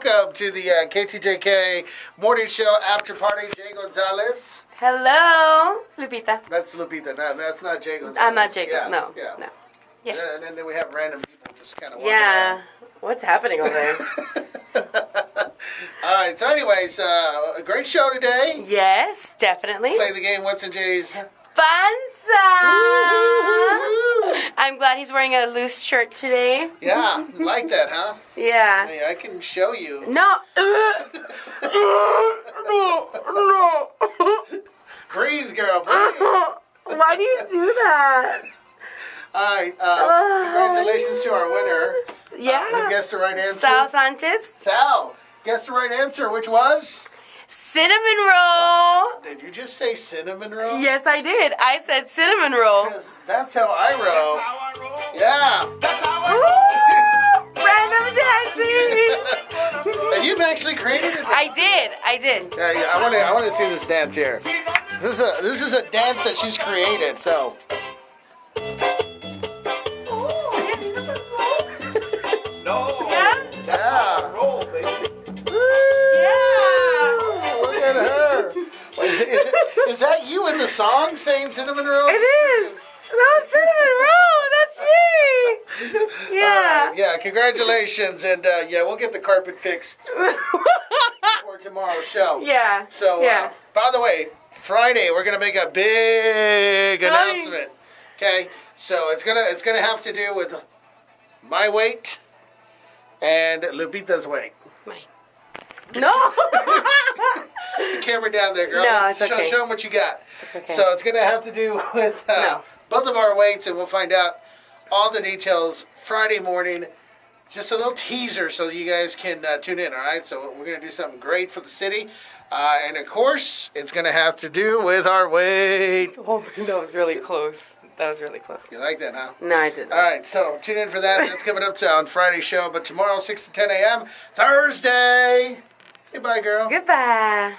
welcome to the KTJK Morning Show After Party. Jay Gonzalez. Hello, Lupita. That's Lupita. No, that's not Jay Gonzalez. I'm not Jacob. Yeah, No. Yeah. No. Yeah. And then we have random people just kind of walking Yeah. around. What's happening over there? All right. So, anyways, a great show today. Yes, definitely. Play the game. What's in Jay's? Banza! I'm glad he's wearing a loose shirt today. Yeah, you like that, huh? Yeah. Hey, I can show you. No. No. Breathe, girl. Breathe. Why do you do that? All right. Congratulations to our winner. Yeah. Who guessed the right answer? Sal Sanchez. Sal guessed the right answer, which was? Cinnamon roll. Did you just say cinnamon roll? Yes, I did. I said cinnamon roll. Because that's how I roll. Yeah. Random dancing. And you've actually created it. I did. Yeah, I want to see this dance here. This is a dance that she's created. So. Yeah? Yeah. Roll, baby. Yeah. Look at her. Is that you in the song saying cinnamon roll? It is. No, cinnamon roll. That's me. Yeah. Yeah, congratulations. And yeah, we'll get the carpet fixed for tomorrow's show. Yeah. So, yeah. by the way, Friday we're gonna make a big announcement. Okay, so it's gonna have to do with my weight and Lupita's weight. No. Put the camera down there, girl. No, it's okay. Show them what you got. It's okay. So it's gonna have to do with No. both of our weights, and we'll find out all the details Friday morning. Just a little teaser so you guys can tune in, all right? So we're going to do something great for the city. And, of course, it's going to have to do with our weight. Oh, that was really close. You like that, huh? No, I didn't. All right, so tune in for that. That's coming up on Friday's show. But tomorrow, 6 to 10 a.m., Thursday. Say bye, girl. Goodbye.